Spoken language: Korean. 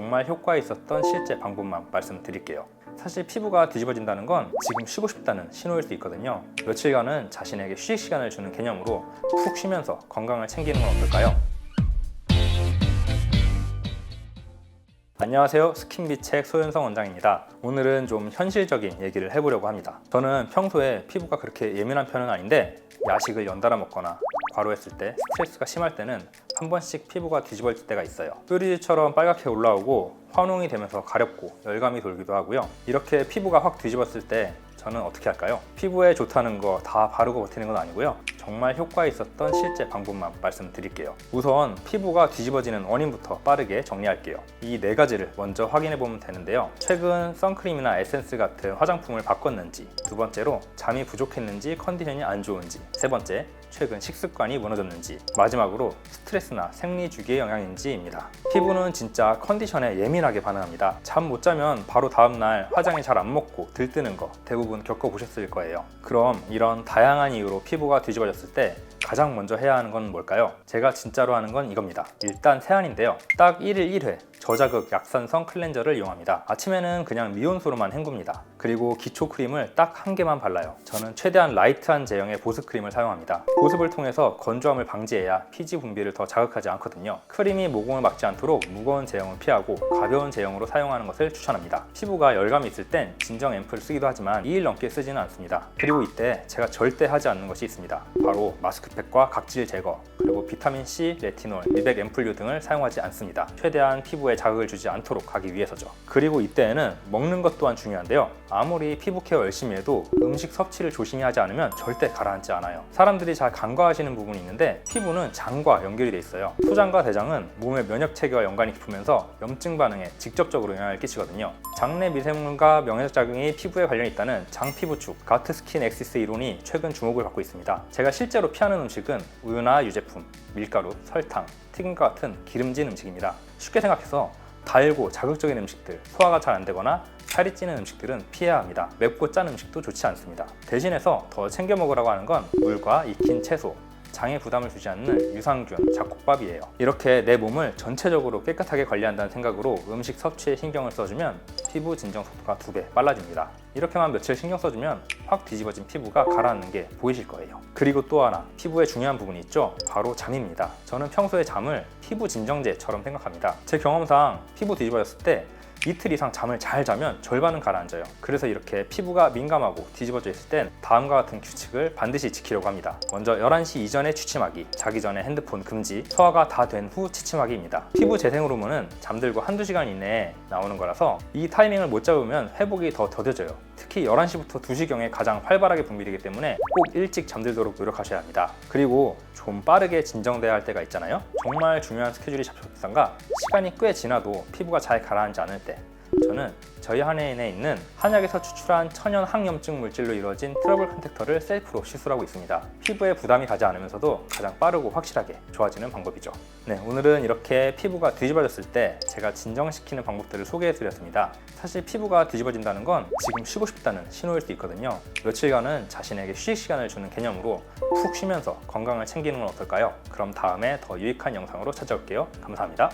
정말 효과 있었던 실제 방법만 말씀드릴게요. 사실 피부가 뒤집어진다는 건 지금 쉬고 싶다는 신호일 수 있거든요. 며칠간은 자신에게 휴식 시간을 주는 개념으로 푹 쉬면서 건강을 챙기는 건 어떨까요? 안녕하세요. 스킨비책 소윤성 원장입니다. 오늘은 좀 현실적인 얘기를 해보려고 합니다. 저는 평소에 피부가 그렇게 예민한 편은 아닌데 야식을 연달아 먹거나 과로했을 때, 스트레스가 심할 때는 한 번씩 피부가 뒤집어질 때가 있어요. 뾰루지처럼 빨갛게 올라오고 화농이 되면서 가렵고 열감이 돌기도 하고요. 이렇게 피부가 확 뒤집었을 때 저는 어떻게 할까요? 피부에 좋다는 거 다 바르고 버티는 건 아니고요. 정말 효과 있었던 실제 방법만 말씀드릴게요. 우선 피부가 뒤집어지는 원인부터 빠르게 정리할게요. 이 네 가지를 먼저 확인해 보면 되는데요. 최근 선크림이나 에센스 같은 화장품을 바꿨는지, 두 번째로 잠이 부족했는지 컨디션이 안 좋은지, 세 번째 최근 식습관이 무너졌는지, 마지막으로 스트레스나 생리주기의 영향인지입니다. 피부는 진짜 컨디션에 예민하게 반응합니다. 잠 못 자면 바로 다음날 화장이 잘 안 먹고 들뜨는 거 대부분 겪어보셨을 거예요. 그럼 이런 다양한 이유로 피부가 뒤집어졌을 때 가장 먼저 해야 하는 건 뭘까요? 제가 진짜로 하는 건 이겁니다. 일단 세안인데요. 딱 1일 1회 저자극 약산성 클렌저를 이용합니다. 아침에는 그냥 미온수로만 헹굽니다. 그리고 기초 크림을 딱 한 개만 발라요. 저는 최대한 라이트한 제형의 보습 크림을 사용합니다. 보습을 통해서 건조함을 방지해야 피지 분비를 더 자극하지 않거든요. 크림이 모공을 막지 않도록 무거운 제형을 피하고 가벼운 제형으로 사용하는 것을 추천합니다. 피부가 열감이 있을 땐 진정 앰플을 쓰기도 하지만 2일 넘게 쓰지는 않습니다. 그리고 이때 제가 절대 하지 않는 것이 있습니다. 바로 마스크팩과 각질 제거, 그리고 비타민C, 레티놀, 미백 앰플류 등을 사용하지 않습니다. 최대한 피부에 자극을 주지 않도록 하기 위해서죠. 그리고 이때에는 먹는 것 또한 중요한데요. 아무리 피부 케어 열심히 해도 음식 섭취를 조심히 하지 않으면 절대 가라앉지 않아요. 사람들이 잘 간과하시는 부분이 있는데 피부는 장과 연결이 돼 있어요. 소장과 대장은 몸의 면역 체계와 연관이 깊으면서 염증 반응에 직접적으로 영향을 끼치거든요. 장내 미세물과 면역 작용이 피부에 관련이 있다는 장피부축, 가트스킨 엑시스 이론이 최근 주목을 받고 있습니다. 제가 실제로 피하는 음식은 우유나 유제품, 밀가루, 설탕, 튀김과 같은 기름진 음식입니다. 쉽게 생각해서 달고 자극적인 음식들, 소화가 잘 안 되거나 살이 찌는 음식들은 피해야 합니다. 맵고 짠 음식도 좋지 않습니다. 대신해서 더 챙겨 먹으라고 하는 건 물과 익힌 채소, 장에 부담을 주지 않는 유산균, 잡곡밥이에요. 이렇게 내 몸을 전체적으로 깨끗하게 관리한다는 생각으로 음식 섭취에 신경을 써주면 피부 진정 속도가 2배 빨라집니다. 이렇게만 며칠 신경 써주면 확 뒤집어진 피부가 가라앉는 게 보이실 거예요. 그리고 또 하나, 피부에 중요한 부분이 있죠? 바로 잠입니다. 저는 평소에 잠을 피부 진정제처럼 생각합니다. 제 경험상 피부 뒤집어졌을 때 이틀 이상 잠을 잘 자면 절반은 가라앉아요. 그래서 이렇게 피부가 민감하고 뒤집어져 있을 땐 다음과 같은 규칙을 반드시 지키려고 합니다. 먼저 11시 이전에 취침하기, 자기 전에 핸드폰 금지, 소화가 다 된 후 취침하기입니다. 피부 재생 호르몬은 잠들고 한두 시간 이내에 나오는 거라서 이 타이밍을 못 잡으면 회복이 더 더뎌져요. 특히 11시부터 2시경에 가장 활발하게 분비되기 때문에 꼭 일찍 잠들도록 노력하셔야 합니다. 그리고 좀 빠르게 진정돼야 할 때가 있잖아요. 정말 중요한 스케줄이 잡혔던가 시간이 꽤 지나도 피부가 잘 가라앉지 않을 때, 저는 저희 한의인에 있는 한약에서 추출한 천연 항염증 물질로 이루어진 트러블 컨택터를 셀프로 시술하고 있습니다. 피부에 부담이 가지 않으면서도 가장 빠르고 확실하게 좋아지는 방법이죠. 네, 오늘은 이렇게 피부가 뒤집어졌을 때 제가 진정시키는 방법들을 소개해드렸습니다. 사실 피부가 뒤집어진다는 건 지금 쉬고 싶다는 신호일 수 있거든요. 며칠간은 자신에게 휴식 시간을 주는 개념으로 푹 쉬면서 건강을 챙기는 건 어떨까요? 그럼 다음에 더 유익한 영상으로 찾아올게요. 감사합니다.